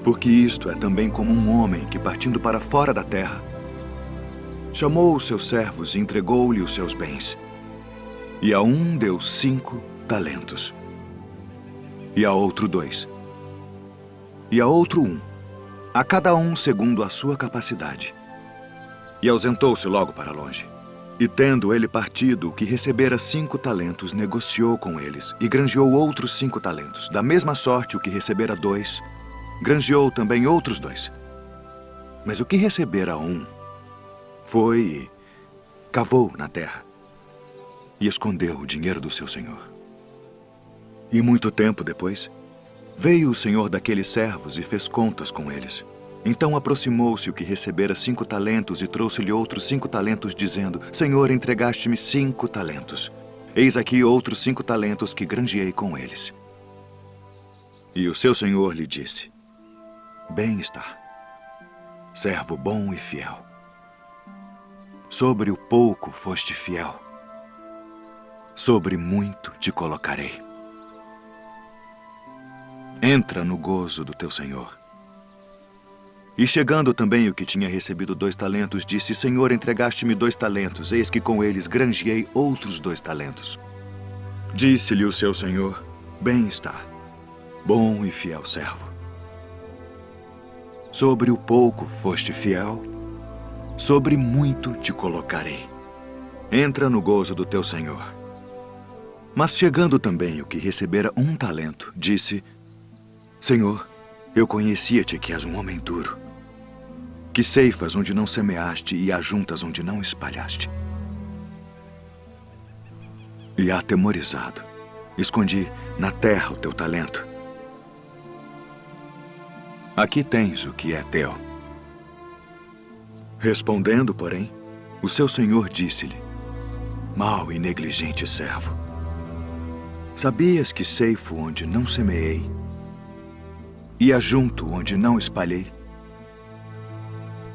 Porque isto é também como um homem que, partindo para fora da terra, chamou os seus servos e entregou-lhe os seus bens. E a um deu 5 talentos, e a outro 2, e a outro 1, a cada um segundo a sua capacidade. E ausentou-se logo para longe. E tendo ele partido, o que recebera 5 talentos, negociou com eles, e granjeou outros 5 talentos. Da mesma sorte, o que recebera 2, granjeou também outros 2. Mas o que recebera 1, foi e cavou na terra, e escondeu o dinheiro do seu senhor. E muito tempo depois, veio o senhor daqueles servos e fez contas com eles. Então aproximou-se o que recebera 5 talentos e trouxe-lhe outros 5 talentos, dizendo: Senhor, entregaste-me 5 talentos. Eis aqui outros 5 talentos que granjeei com eles. E o seu senhor lhe disse: Bem está, servo bom e fiel. Sobre o pouco foste fiel, sobre muito te colocarei. Entra no gozo do teu senhor. E chegando também o que tinha recebido 2 talentos, disse: Senhor, entregaste-me 2 talentos, eis que com eles granjeei outros 2 talentos. Disse-lhe o seu senhor: Bem está, bom e fiel servo. Sobre o pouco foste fiel, sobre muito te colocarei. Entra no gozo do teu senhor. Mas chegando também o que recebera 1 talento, disse: Senhor, eu conhecia-te que és um homem duro, que ceifas onde não semeaste e ajuntas onde não espalhaste. E atemorizado, escondi na terra o teu talento. Aqui tens o que é teu. Respondendo, porém, o seu senhor disse-lhe: Mau e negligente servo, sabias que ceifo onde não semeei e ajunto onde não espalhei?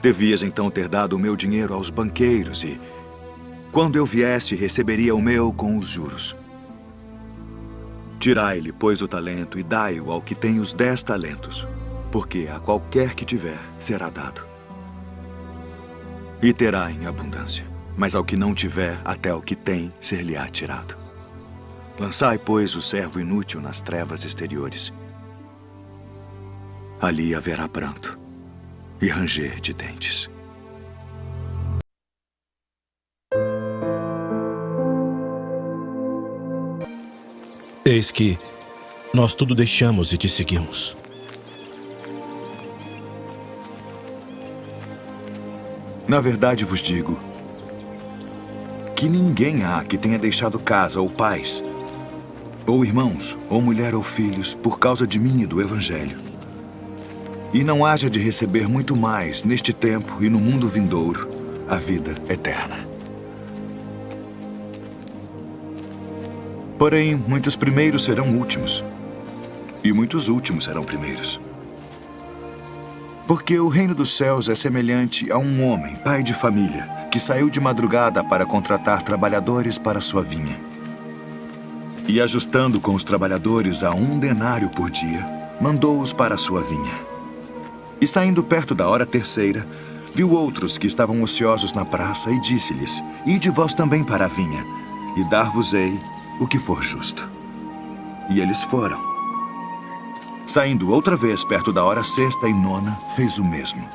Devias então ter dado o meu dinheiro aos banqueiros e, quando eu viesse, receberia o meu com os juros. Tirai-lhe, pois, o talento e dai-o ao que tem os 10 talentos, porque a qualquer que tiver será dado, e terá em abundância. Mas ao que não tiver, até o que tem ser-lhe-á tirado. Lançai, pois, o servo inútil nas trevas exteriores. Ali haverá pranto e ranger de dentes. Eis que nós tudo deixamos e te seguimos. Na verdade vos digo que ninguém há que tenha deixado casa ou pais, ou irmãos, ou mulher ou filhos, por causa de mim e do Evangelho, e não haja de receber muito mais neste tempo e no mundo vindouro a vida eterna. Porém, muitos primeiros serão últimos, e muitos últimos serão primeiros. Porque o reino dos céus é semelhante a um homem, pai de família, que saiu de madrugada para contratar trabalhadores para sua vinha. E ajustando com os trabalhadores a 1 denário por dia, mandou-os para a sua vinha. E saindo perto da hora 3ª, viu outros que estavam ociosos na praça e disse-lhes: Ide vós também para a vinha, e dar-vos-ei o que for justo. E eles foram. Saindo outra vez perto da hora 6ª e 9ª, fez o mesmo.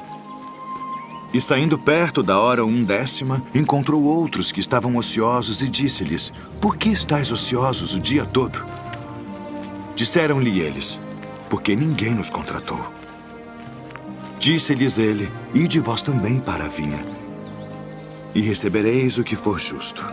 E saindo perto da hora 1/10, encontrou outros que estavam ociosos e disse-lhes: Por que estáis ociosos o dia todo? Disseram-lhe eles: Porque ninguém nos contratou. Disse-lhes ele: Ide vós também para a vinha, e recebereis o que for justo.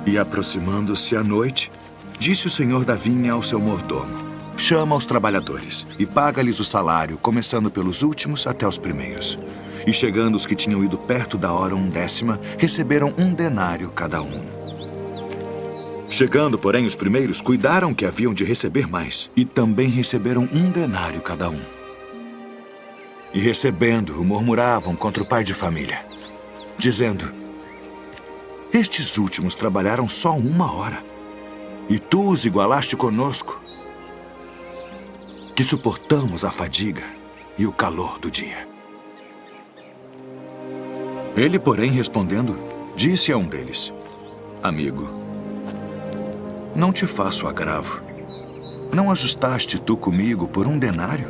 E aproximando-se a noite, disse o senhor da vinha ao seu mordomo: Chama os trabalhadores e paga-lhes o salário, começando pelos últimos até os primeiros. E chegando os que tinham ido perto da hora 1/10, receberam 1 denário cada um. Chegando, porém, os primeiros, cuidaram que haviam de receber mais, e também receberam 1 denário cada um. E recebendo-o, murmuravam contra o pai de família, dizendo: Estes últimos trabalharam só 1 hora, e tu os igualaste conosco. que suportamos a fadiga e o calor do dia. Ele, porém, respondendo, disse a um deles: Amigo, não te faço agravo. Não ajustaste tu comigo por 1 denário?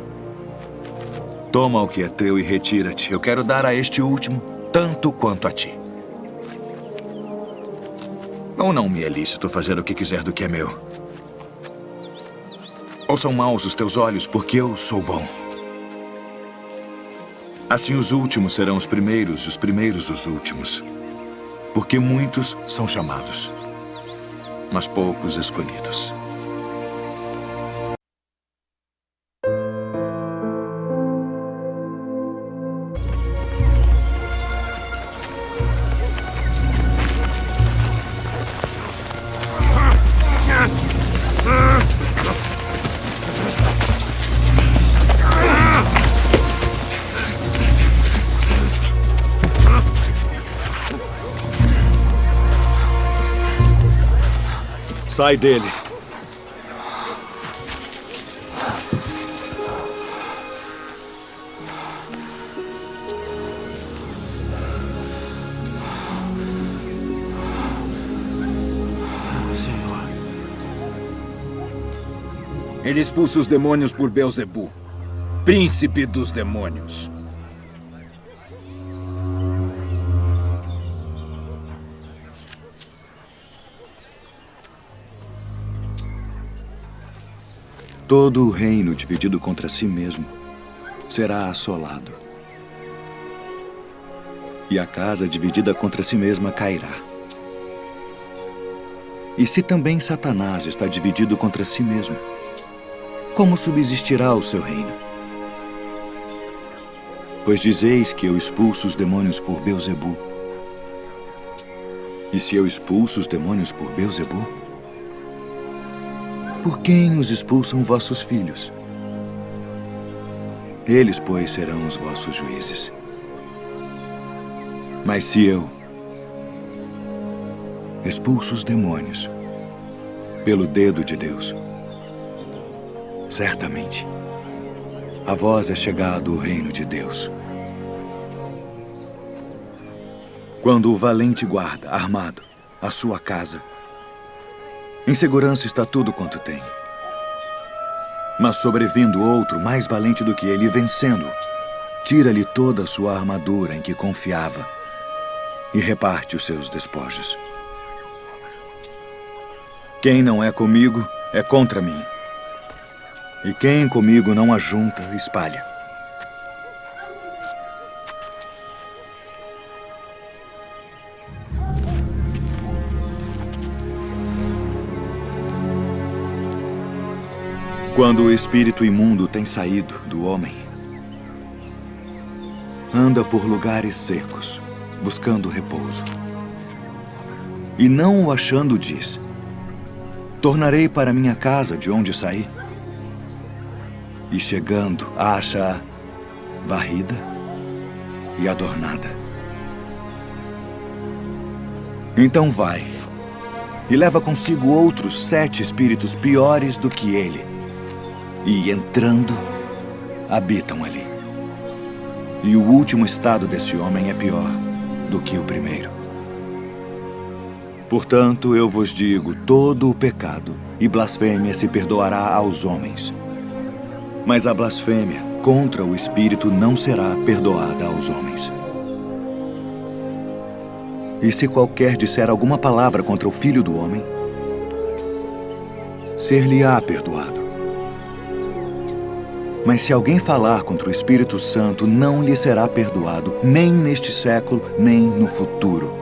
Toma o que é teu e retira-te. Eu quero dar a este último tanto quanto a ti. Ou não me é lícito fazer o que quiser do que é meu? Ou são maus os teus olhos porque eu sou bom? Assim os últimos serão os primeiros e os primeiros os últimos. Porque muitos são chamados, mas poucos escolhidos. Sai dele. Senhor. Ele expulsa os demônios por Beelzebu, príncipe dos demônios. Todo o reino dividido contra si mesmo será assolado. E a casa dividida contra si mesma cairá. E se também Satanás está dividido contra si mesmo, como subsistirá o seu reino? Pois dizeis que eu expulso os demônios por Beelzebu. E se eu expulso os demônios por Beelzebu, por quem os expulsam vossos filhos? Eles, pois, serão os vossos juízes. Mas se eu expulso os demônios pelo dedo de Deus, certamente a vós é chegado o reino de Deus. Quando o valente guarda, armado, a sua casa, em segurança está tudo quanto tem. Mas sobrevindo outro mais valente do que ele, vencendo, tira-lhe toda a sua armadura em que confiava e reparte os seus despojos. Quem não é comigo é contra mim. E quem comigo não ajunta, espalha. Quando o espírito imundo tem saído do homem, anda por lugares secos, buscando repouso. E não o achando, diz: tornarei para minha casa de onde saí. E chegando, acha-a varrida e adornada. Então vai e leva consigo outros 7 espíritos piores do que ele. E, entrando, habitam ali. E o último estado desse homem é pior do que o primeiro. Portanto, eu vos digo, todo o pecado e blasfêmia se perdoará aos homens. Mas a blasfêmia contra o Espírito não será perdoada aos homens. E se qualquer disser alguma palavra contra o Filho do Homem, ser-lhe-á perdoado. Mas se alguém falar contra o Espírito Santo, não lhe será perdoado, nem neste século, nem no futuro.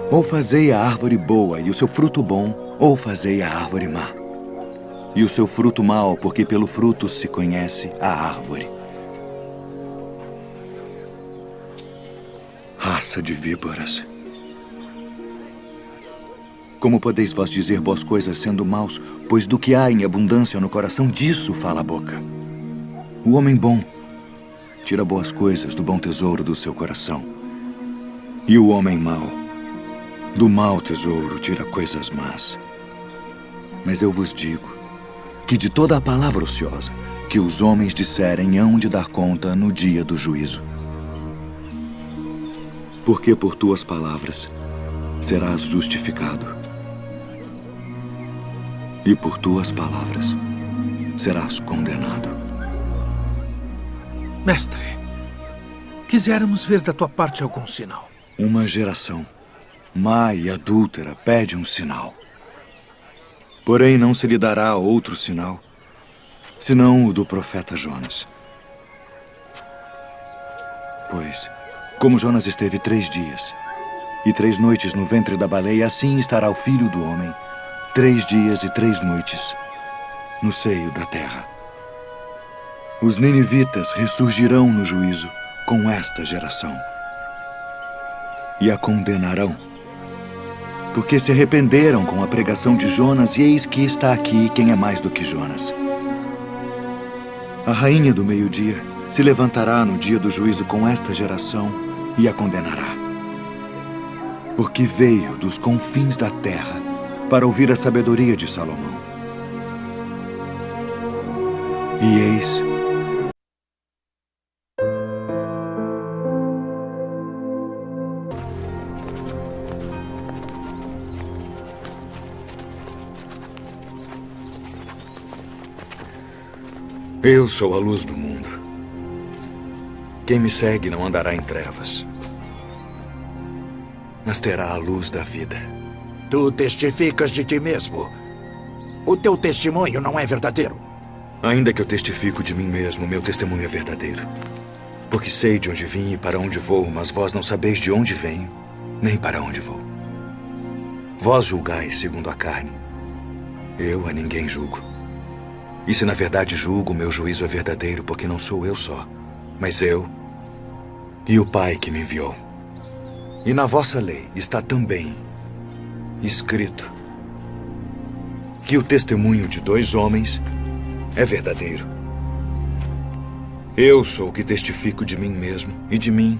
Ou fazei a árvore boa e o seu fruto bom, ou fazei a árvore má. E o seu fruto mau, porque pelo fruto se conhece a árvore. Raça de víboras. Como podeis vós dizer boas coisas sendo maus, pois do que há em abundância no coração, disso fala a boca. O homem bom tira boas coisas do bom tesouro do seu coração. E o homem mau, do mau tesouro, tira coisas más. Mas eu vos digo que de toda a palavra ociosa, que os homens disserem hão de dar conta no dia do juízo. Porque por tuas palavras serás justificado, e por tuas palavras serás condenado. Mestre, quiséramos ver da tua parte algum sinal. Uma geração má e adúltera pede um sinal. Porém, não se lhe dará outro sinal, senão o do profeta Jonas. Pois, como Jonas esteve 3 dias e 3 noites no ventre da baleia, assim estará o Filho do Homem 3 dias e 3 noites no seio da terra. Os ninivitas ressurgirão no juízo com esta geração e a condenarão, porque se arrependeram com a pregação de Jonas, e eis que está aqui quem é mais do que Jonas. A rainha do meio-dia se levantará no dia do juízo com esta geração e a condenará, porque veio dos confins da terra para ouvir a sabedoria de Salomão. E eis eu sou a luz do mundo. Quem me segue não andará em trevas, mas terá a luz da vida. Tu testificas de ti mesmo. O teu testemunho não é verdadeiro. Ainda que eu testifico de mim mesmo, meu testemunho é verdadeiro. Porque sei de onde vim e para onde vou, mas vós não sabeis de onde venho, nem para onde vou. Vós julgais segundo a carne. Eu a ninguém julgo. E se na verdade julgo, meu juízo é verdadeiro, porque não sou eu só, mas eu e o Pai que me enviou. E na vossa lei está também escrito que o testemunho de 2 homens é verdadeiro. Eu sou o que testifico de mim mesmo, e de mim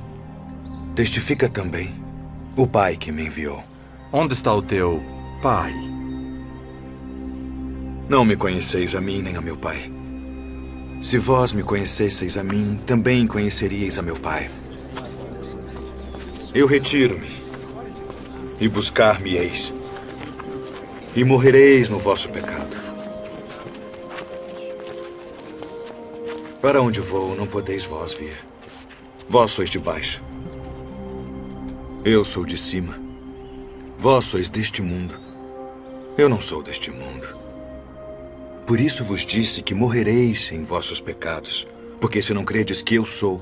testifica também o Pai que me enviou. Onde está o teu pai? Não me conheceis a mim nem a meu Pai. Se vós me conhecesseis a mim, também conheceríeis a meu Pai. Eu retiro-me, e buscar-me-eis, e morrereis no vosso pecado. Para onde vou, não podeis vós vir. Vós sois de baixo. Eu sou de cima. Vós sois deste mundo. Eu não sou deste mundo. Por isso vos disse que morrereis em vossos pecados, porque se não credes que eu sou,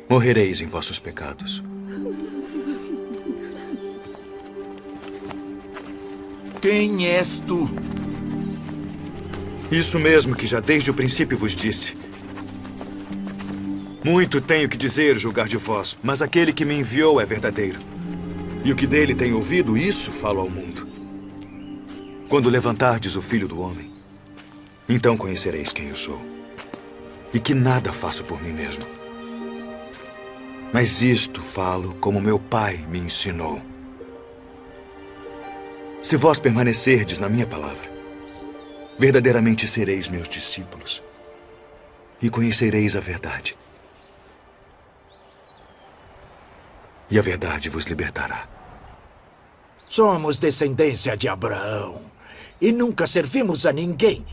morrereis em vossos pecados. Quem és tu? Isso mesmo que já desde o princípio vos disse. Muito tenho que dizer, julgar de vós, mas aquele que me enviou é verdadeiro. E o que dele tenho ouvido, isso falo ao mundo. Quando levantardes o Filho do Homem, então conhecereis quem eu sou, e que nada faço por mim mesmo. Mas isto falo como meu Pai me ensinou. Se vós permanecerdes na minha palavra, verdadeiramente sereis meus discípulos, e conhecereis a verdade. E a verdade vos libertará. Somos descendência de Abraão e nunca servimos a ninguém.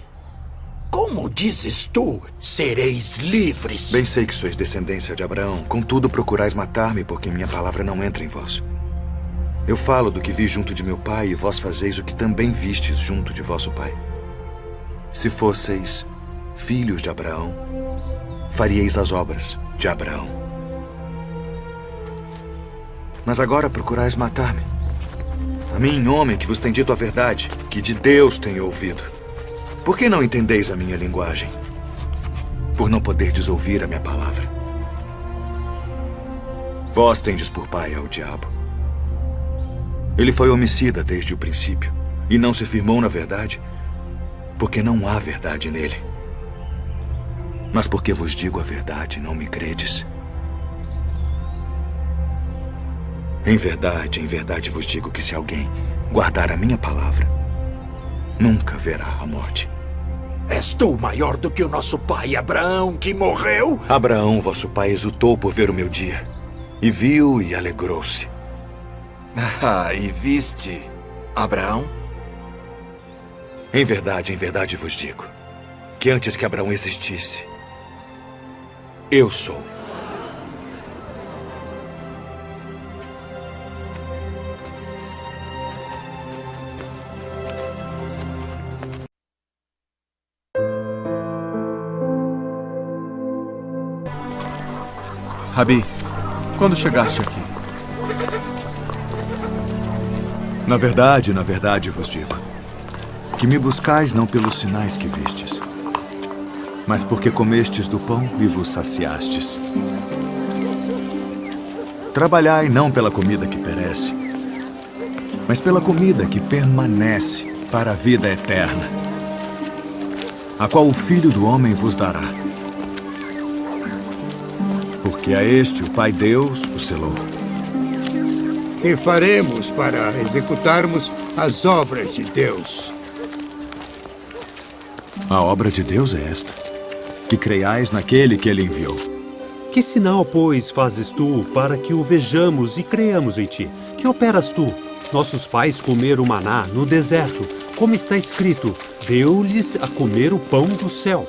Como dizes tu, sereis livres? Bem sei que sois descendência de Abraão, contudo procurais matar-me, porque minha palavra não entra em vós. Eu falo do que vi junto de meu pai, e vós fazeis o que também vistes junto de vosso pai. Se fosseis filhos de Abraão, faríeis as obras de Abraão. Mas agora procurais matar-me. A mim, homem que vos tem dito a verdade, que de Deus tenho ouvido. Por que não entendeis a minha linguagem? Por não poderdes ouvir a minha palavra. Vós tendes por pai ao diabo. Ele foi homicida desde o princípio, e não se firmou na verdade, porque não há verdade nele. Mas porque vos digo a verdade, não me credes. Em verdade vos digo que se alguém guardar a minha palavra, nunca verá a morte. És tu maior do que o nosso pai Abraão, que morreu? Abraão, vosso pai, exultou por ver o meu dia. E viu e alegrou-se. Ah, e viste Abraão? Em verdade vos digo, que antes que Abraão existisse, eu sou. Rabi, quando chegaste aqui? Na verdade vos digo, que me buscais não pelos sinais que vistes, mas porque comestes do pão e vos saciastes. Trabalhai não pela comida que perece, mas pela comida que permanece para a vida eterna, a qual o Filho do Homem vos dará. Porque a este o Pai Deus o selou. Que faremos para executarmos as obras de Deus? A obra de Deus é esta, que creiais naquele que ele enviou. Que sinal, pois, fazes tu para que o vejamos e creiamos em ti? Que operas tu? Nossos pais comeram maná no deserto, como está escrito, deu-lhes a comer o pão do céu.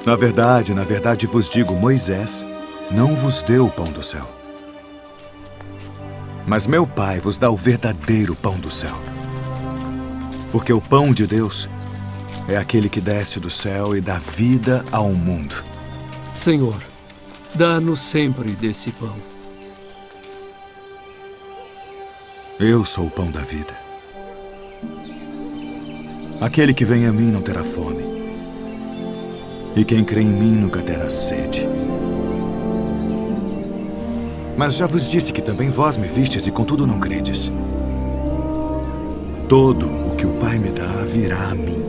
Na verdade vos digo, Moisés não vos deu o pão do céu. Mas meu Pai vos dá o verdadeiro pão do céu. Porque o pão de Deus é aquele que desce do céu e dá vida ao mundo. Senhor, dá-nos sempre desse pão. Eu sou o pão da vida. Aquele que vem a mim não terá fome. E quem crê em mim nunca terá sede. Mas já vos disse que também vós me vistes e contudo não credes. Todo o que o Pai me dá virá a mim.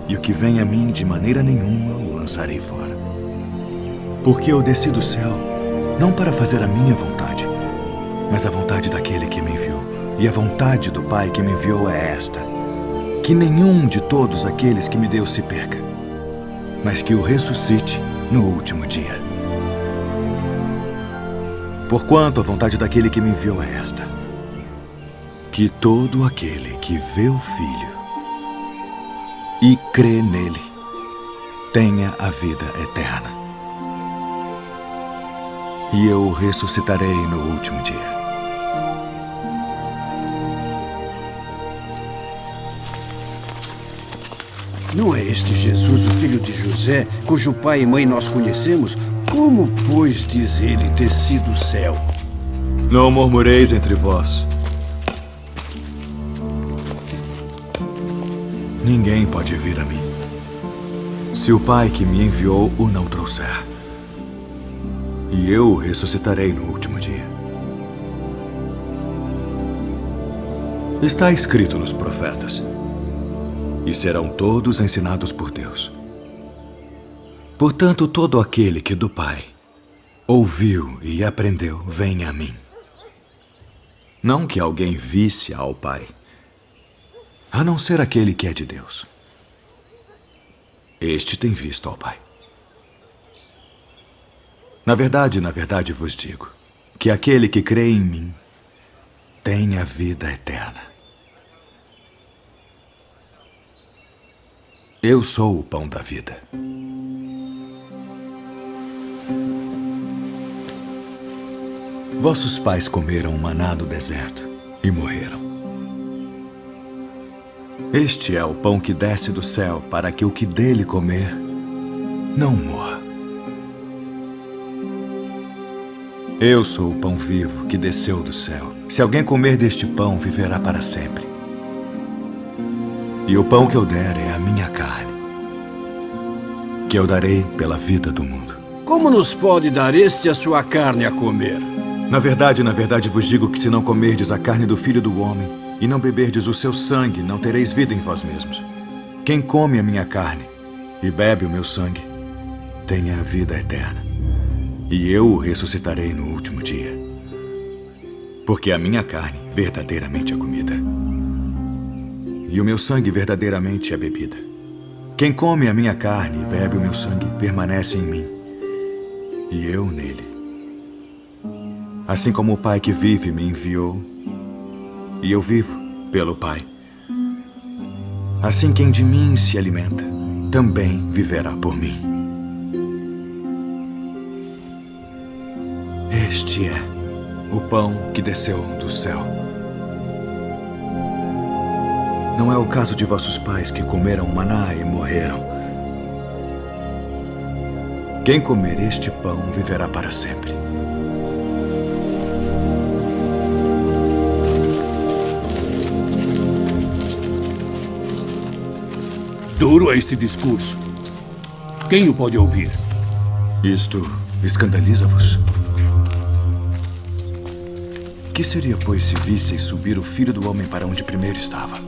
E o que vem a mim de maneira nenhuma o lançarei fora. Porque eu desci do céu, não para fazer a minha vontade, mas a vontade daquele que me enviou. E a vontade do Pai que me enviou é esta: que nenhum de todos aqueles que me deu se perca, mas que o ressuscite no último dia. Porquanto a vontade daquele que me enviou é esta: que todo aquele que vê o Filho e crê nele tenha a vida eterna. E eu o ressuscitarei no último dia. Não é este Jesus, o filho de José, cujo pai e mãe nós conhecemos? Como, pois, diz ele, desci do céu? Não murmureis entre vós. Ninguém pode vir a mim, se o Pai que me enviou o não trouxer. E eu o ressuscitarei no último dia. Está escrito nos profetas: e serão todos ensinados por Deus. Portanto, todo aquele que do Pai ouviu e aprendeu, vem a mim. Não que alguém visse ao Pai, a não ser aquele que é de Deus. Este tem visto ao Pai. Na verdade vos digo, que aquele que crê em mim tem a vida eterna. Eu sou o pão da vida. Vossos pais comeram maná no deserto e morreram. Este é o pão que desce do céu, para que o que dele comer não morra. Eu sou o pão vivo que desceu do céu. Se alguém comer deste pão, viverá para sempre. E o pão que eu der é a minha carne, que eu darei pela vida do mundo. Como nos pode dar este a sua carne a comer? Na verdade vos digo que se não comerdes a carne do Filho do Homem e não beberdes o seu sangue, não tereis vida em vós mesmos. Quem come a minha carne e bebe o meu sangue, tem a vida eterna. E eu o ressuscitarei no último dia. Porque a minha carne verdadeiramente é comida, e o meu sangue verdadeiramente é bebida. Quem come a minha carne e bebe o meu sangue permanece em mim, e eu nele. Assim como o Pai que vive me enviou, e eu vivo pelo Pai. Assim quem de mim se alimenta, também viverá por mim. Este é o pão que desceu do céu. Não é o caso de vossos pais que comeram o maná e morreram. Quem comer este pão viverá para sempre. Duro é este discurso. Quem o pode ouvir? Isto escandaliza-vos? Que seria, pois, se visseis subir o Filho do Homem para onde primeiro estava?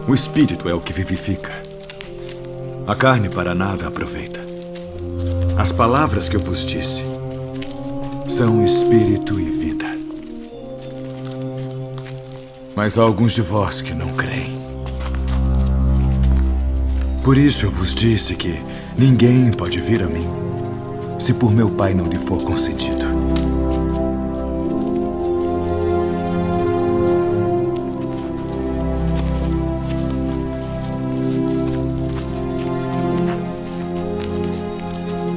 O Espírito é o que vivifica. A carne para nada aproveita. As palavras que eu vos disse são Espírito e vida. Mas há alguns de vós que não creem. Por isso eu vos disse que ninguém pode vir a mim, se por meu Pai não lhe for concedido.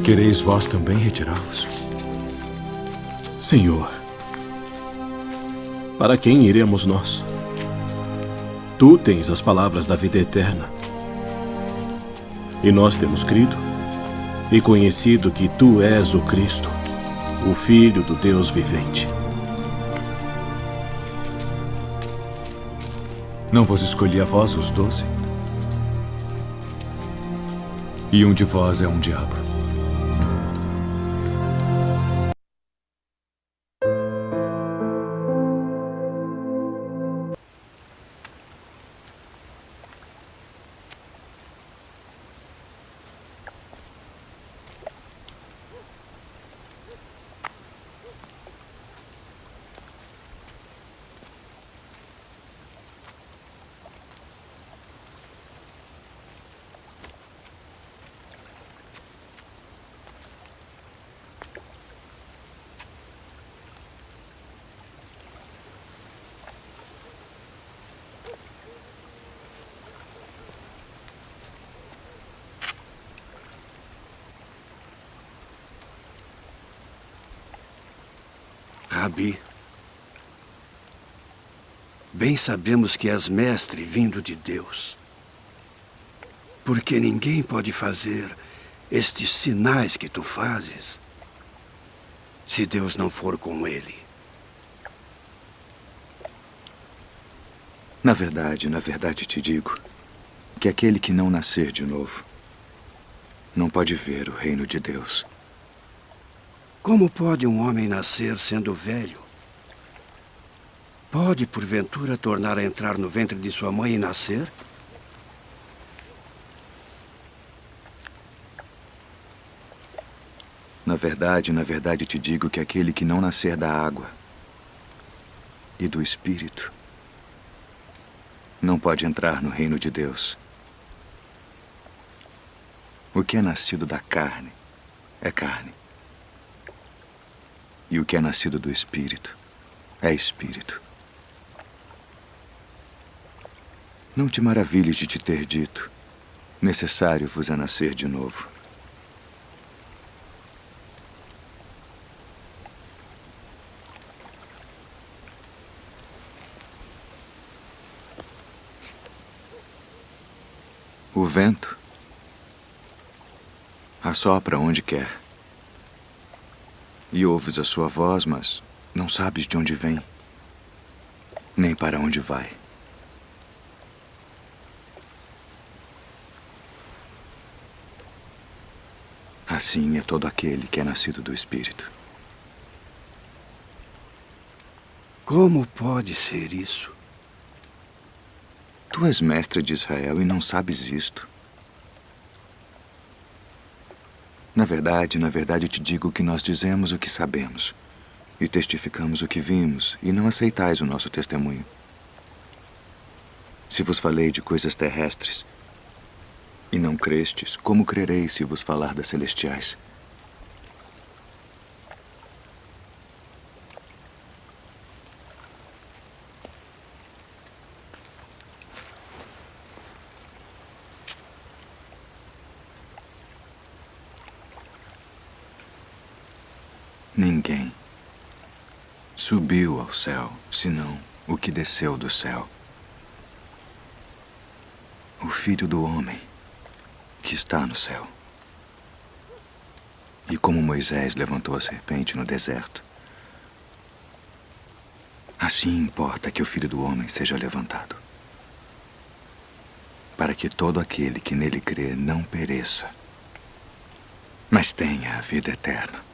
Quereis vós também retirar-vos? Senhor, para quem iremos nós? Tu tens as palavras da vida eterna. E nós temos crido e conhecido que tu és o Cristo, o Filho do Deus vivente. Não vos escolhi a vós os 12? E um de vós é um diabo. Rabi, bem sabemos que és mestre vindo de Deus, porque ninguém pode fazer estes sinais que tu fazes se Deus não for com ele. Na verdade te digo que aquele que não nascer de novo não pode ver o reino de Deus. Como pode um homem nascer sendo velho? Pode, porventura, tornar a entrar no ventre de sua mãe e nascer? Na verdade te digo que aquele que não nascer da água e do Espírito não pode entrar no reino de Deus. O que é nascido da carne é carne. E o que é nascido do Espírito é Espírito. Não te maravilhes de te ter dito: necessário vos é nascer de novo. O vento assopra onde quer. E ouves a sua voz, mas não sabes de onde vem, nem para onde vai. Assim é todo aquele que é nascido do Espírito. Como pode ser isso? Tu és mestre de Israel e não sabes isto. Na verdade te digo que nós dizemos o que sabemos e testificamos o que vimos, e não aceitais o nosso testemunho. se vos falei de coisas terrestres, e não crestes, como crereis se vos falar das celestiais? Ninguém subiu ao céu, senão o que desceu do céu. O Filho do Homem que está no céu. E como Moisés levantou a serpente no deserto, assim importa que o Filho do Homem seja levantado, para que todo aquele que nele crê não pereça, mas tenha a vida eterna.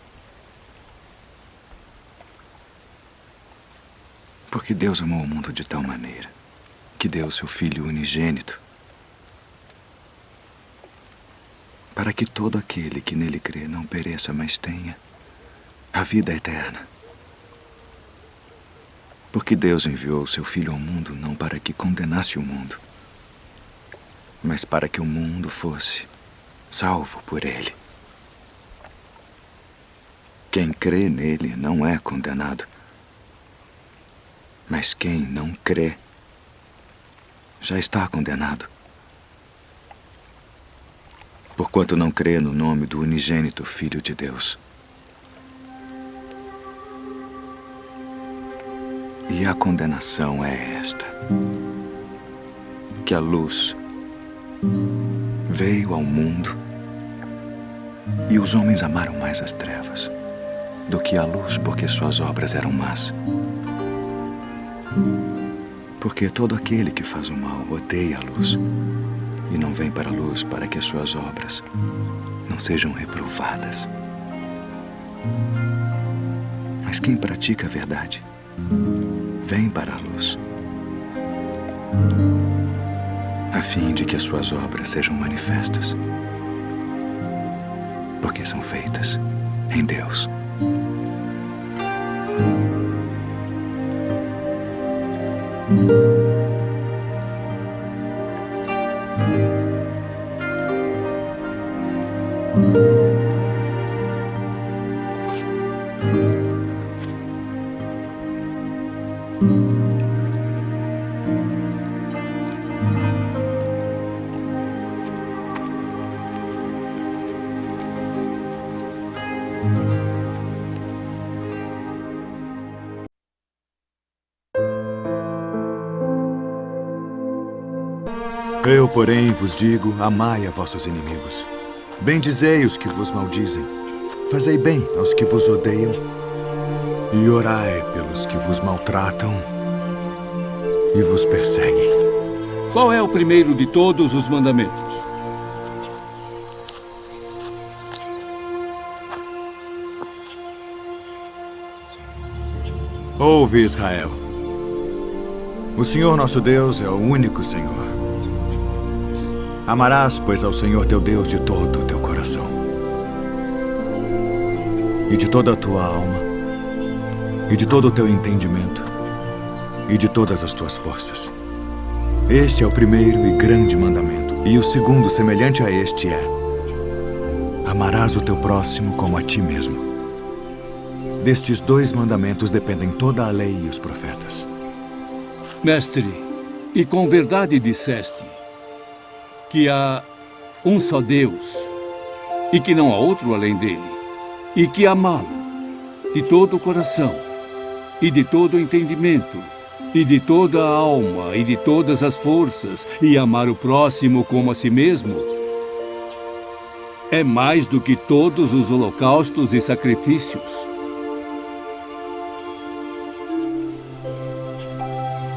Porque Deus amou o mundo de tal maneira que deu seu Filho unigênito, para que todo aquele que nele crê não pereça, mas tenha a vida eterna. Porque Deus enviou seu Filho ao mundo não para que condenasse o mundo, mas para que o mundo fosse salvo por ele. Quem crê nele não é condenado, mas quem não crê já está condenado, porquanto não crê no nome do unigênito Filho de Deus. E a condenação é esta: que a luz veio ao mundo e os homens amaram mais as trevas do que a luz, porque suas obras eram más. Porque todo aquele que faz o mal odeia a luz e não vem para a luz para que as suas obras não sejam reprovadas. Mas quem pratica a verdade vem para a luz, a fim de que as suas obras sejam manifestas, porque são feitas em Deus. Eu, porém, vos digo, amai a vossos inimigos. Bendizei os que vos maldizem. Fazei bem aos que vos odeiam. E orai pelos que vos maltratam e vos perseguem. Qual é o primeiro de todos os mandamentos? Ouve, Israel. O Senhor nosso Deus é o único Senhor. Amarás, pois, ao Senhor teu Deus de todo o teu coração, e de toda a tua alma, e de todo o teu entendimento, e de todas as tuas forças. Este é o primeiro e grande mandamento. E o segundo, semelhante a este, é: amarás o teu próximo como a ti mesmo. Destes dois mandamentos dependem toda a lei e os profetas. Mestre, e com verdade disseste que há um só Deus e que não há outro além dele, e que amá-lo de todo o coração e de todo o entendimento e de toda a alma e de todas as forças, e amar o próximo como a si mesmo, é mais do que todos os holocaustos e sacrifícios.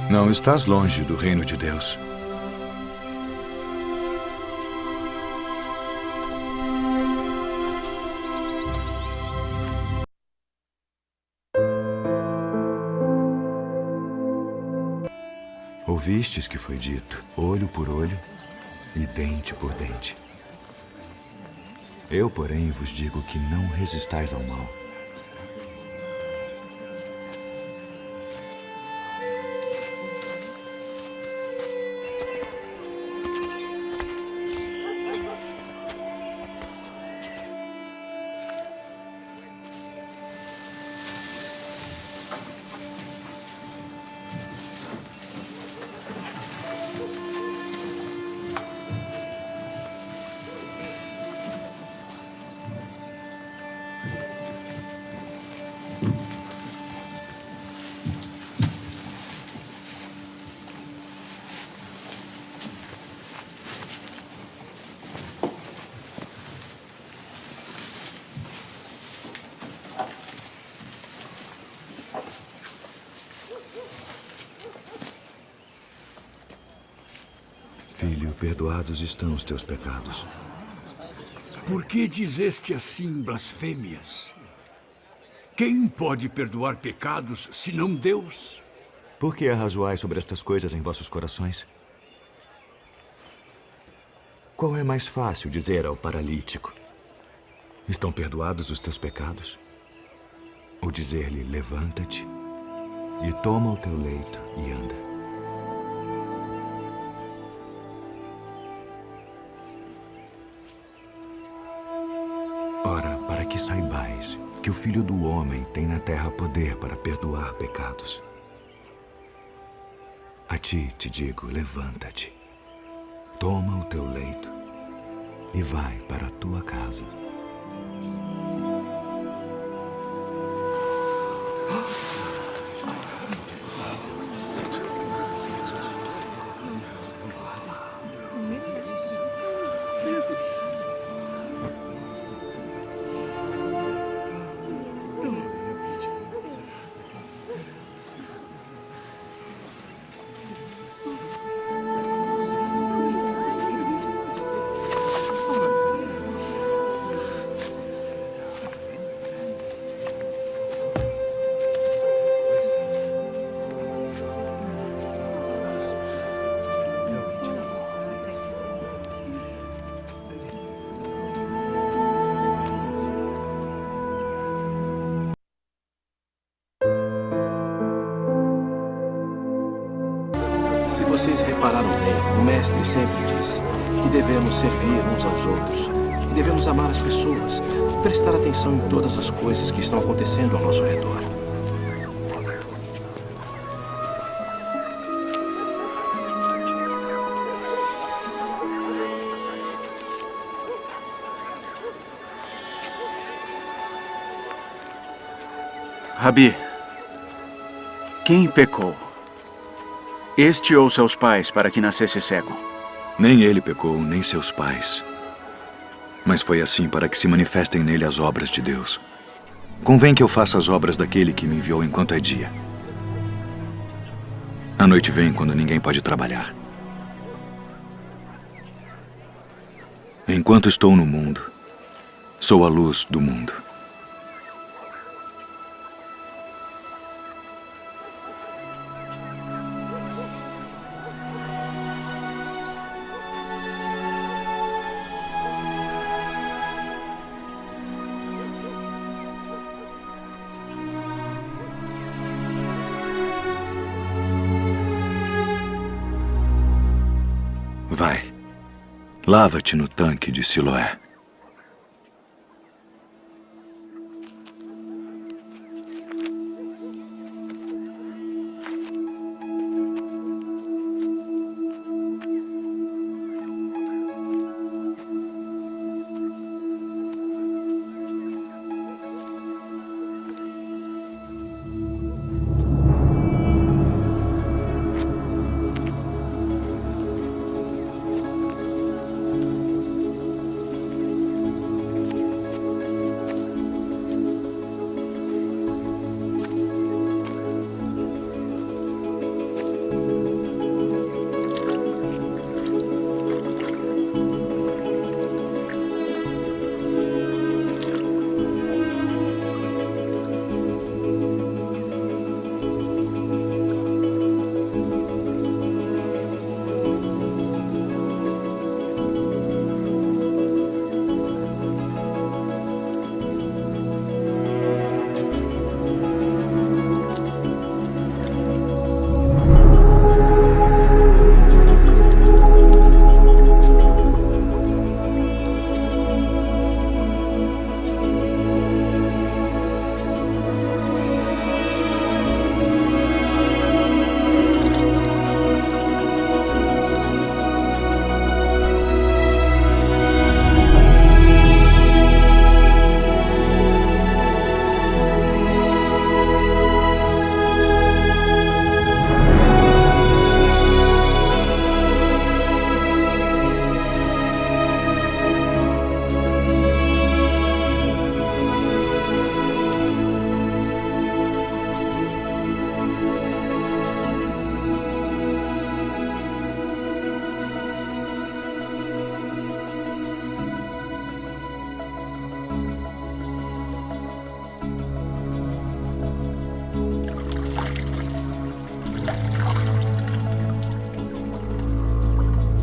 Não estás longe do reino de Deus. Ouvistes que foi dito, olho por olho e dente por dente. Eu, porém, vos digo que não resistais ao mal. Filho, perdoados estão os teus pecados. Por que dizeste assim blasfêmias? Quem pode perdoar pecados senão Deus? Por que arrazoais sobre estas coisas em vossos corações? Qual é mais fácil dizer ao paralítico: estão perdoados os teus pecados? Ou dizer-lhe: levanta-te e toma o teu leito e anda? Ora, para que saibais que o Filho do Homem tem na terra poder para perdoar pecados. A ti te digo, levanta-te, toma o teu leito e vai para a tua casa. Se vocês repararam bem, o Mestre sempre disse que devemos servir uns aos outros, que devemos amar as pessoas, prestar atenção em todas as coisas que estão acontecendo ao nosso redor. Rabi, quem pecou? Este ou seus pais para que nascesse cego? Nem ele pecou, nem seus pais. Mas foi assim para que se manifestem nele as obras de Deus. Convém que eu faça as obras daquele que me enviou enquanto é dia. A noite vem quando ninguém pode trabalhar. Enquanto estou no mundo, sou a luz do mundo. Vai, lava-te no tanque de Siloé.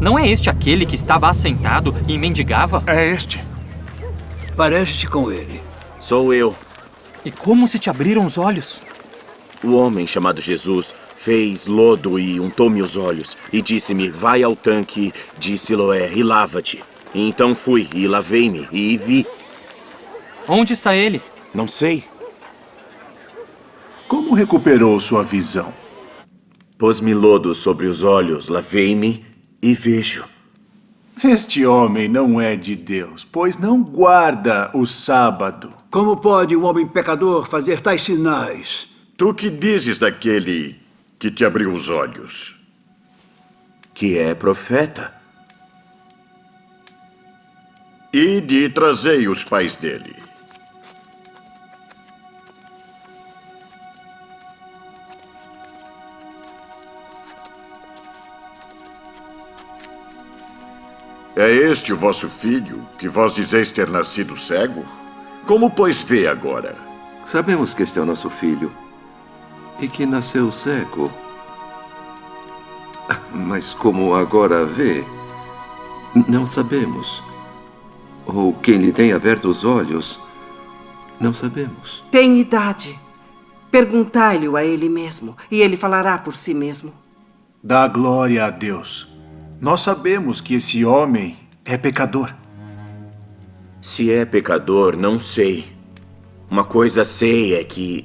Não é este aquele que estava assentado e mendigava? É este. Parece-te com ele. Sou eu. E como se te abriram os olhos? O homem chamado Jesus fez lodo e untou-me os olhos e disse-me, vai ao tanque de Siloé e lava-te. E então fui e lavei-me e vi. Onde está ele? Não sei. Como recuperou sua visão? Pôs-me lodo sobre os olhos, lavei-me e vejo. Este homem não é de Deus, pois não guarda o sábado. Como pode um homem pecador fazer tais sinais? Tu que dizes daquele que te abriu os olhos? Que é profeta. Ide e trazei os pais dele. É este o vosso filho, que vós dizeis ter nascido cego? Como, pois, vê agora? Sabemos que este é o nosso filho e que nasceu cego. Mas como agora vê, não sabemos. Ou quem lhe tem aberto os olhos, não sabemos. Tem idade. Perguntai-lhe a ele mesmo, e ele falará por si mesmo. Dá glória a Deus. Nós sabemos que esse homem é pecador. Se é pecador, não sei. Uma coisa sei é que,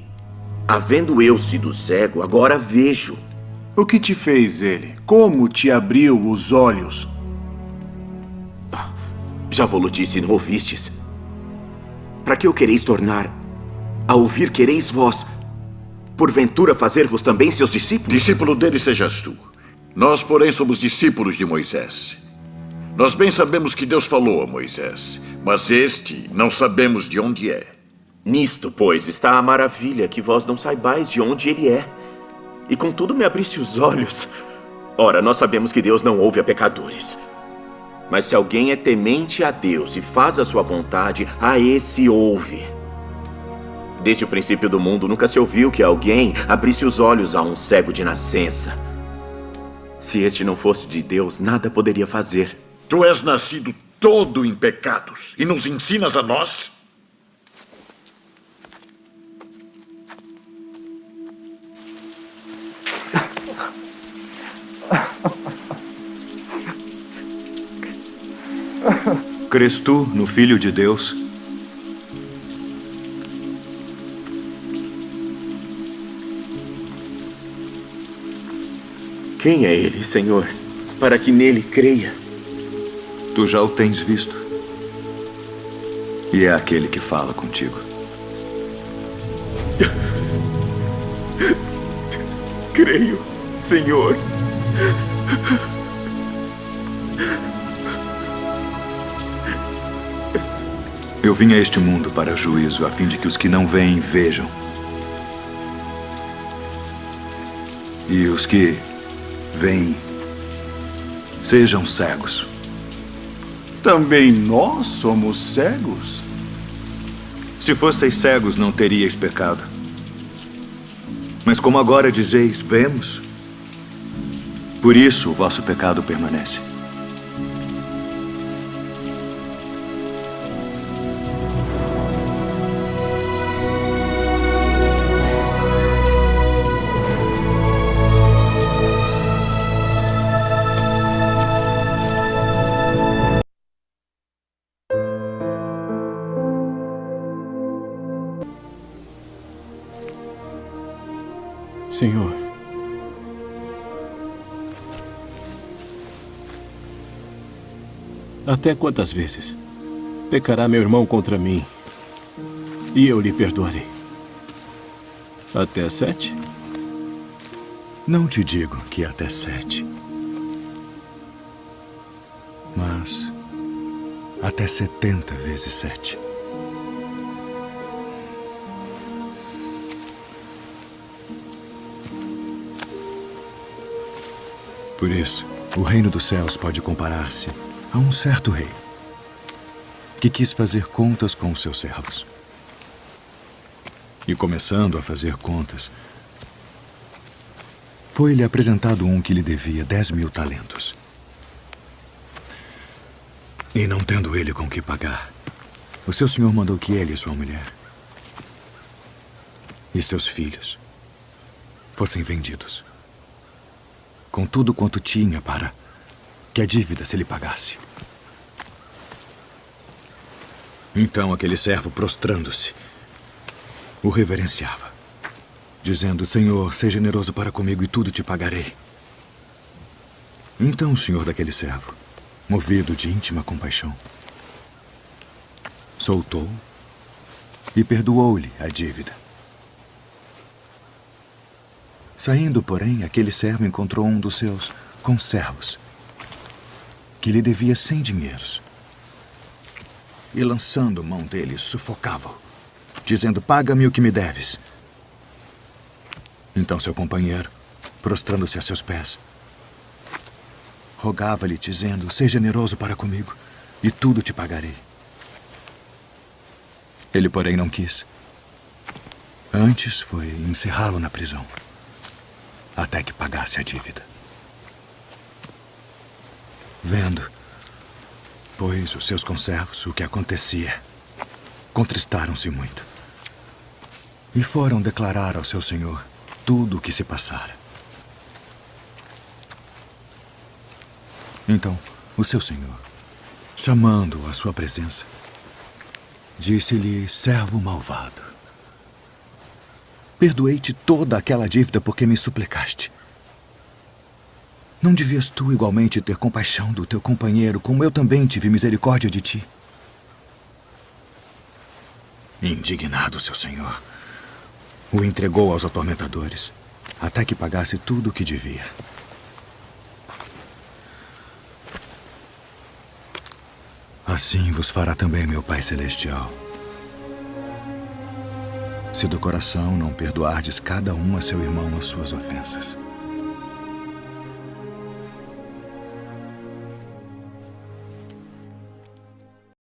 havendo eu sido cego, agora vejo. O que te fez ele? Como te abriu os olhos? Já vou-lo disse, não ouvistes? Para que o quereis tornar? A ouvir quereis vós, porventura fazer-vos também seus discípulos? Discípulo dele sejas tu. Nós, porém, somos discípulos de Moisés. Nós bem sabemos que Deus falou a Moisés, mas este não sabemos de onde é. Nisto, pois, está a maravilha, que vós não saibais de onde ele é. E contudo me abrisse os olhos. Ora, nós sabemos que Deus não ouve a pecadores. Mas se alguém é temente a Deus e faz a sua vontade, a esse ouve. Desde o princípio do mundo, nunca se ouviu que alguém abrisse os olhos a um cego de nascença. Se este não fosse de Deus, nada poderia fazer. Tu és nascido todo em pecados e nos ensinas a nós? Crês tu no Filho de Deus? Quem é ele, Senhor, para que nele creia? Tu já o tens visto. E é aquele que fala contigo. Creio, Senhor. Eu vim a este mundo para juízo, a fim de que os que não veem, vejam. E os que veem, sejam cegos. Também nós somos cegos? Se fosseis cegos, não teríeis pecado. Mas como agora dizeis, vemos, por isso o vosso pecado permanece. Senhor, até quantas vezes pecará meu irmão contra mim e eu lhe perdoarei? Até 7? Não te digo que até 7. Mas até 70 vezes 7. Por isso, o reino dos céus pode comparar-se a um certo rei que quis fazer contas com os seus servos. E começando a fazer contas, foi-lhe apresentado um que lhe devia 10.000 talentos. E não tendo ele com que pagar, o seu senhor mandou que ele e sua mulher e seus filhos fossem vendidos, com tudo quanto tinha, para que a dívida se lhe pagasse. Então aquele servo, prostrando-se, o reverenciava, dizendo: Senhor, seja generoso para comigo e tudo te pagarei. Então o senhor daquele servo, movido de íntima compaixão, soltou e perdoou-lhe a dívida. Saindo, porém, aquele servo encontrou um dos seus conservos, que lhe devia 100 dinheiros. E lançando mão dele, sufocava-o, dizendo: paga-me o que me deves. Então seu companheiro, prostrando-se a seus pés, rogava-lhe, dizendo: seja generoso para comigo, e tudo te pagarei. Ele, porém, não quis. Antes foi encerrá-lo na prisão, até que pagasse a dívida. Vendo, pois, os seus conservos o que acontecia, contristaram-se muito e foram declarar ao seu senhor tudo o que se passara. Então, o seu senhor, chamando-o à sua presença, disse-lhe: servo malvado, perdoei-te toda aquela dívida porque me suplicaste. Não devias tu igualmente ter compaixão do teu companheiro, como eu também tive misericórdia de ti? Indignado, seu senhor o entregou aos atormentadores, até que pagasse tudo o que devia. Assim vos fará também meu Pai Celestial, se do coração não perdoardes cada um a seu irmão as suas ofensas.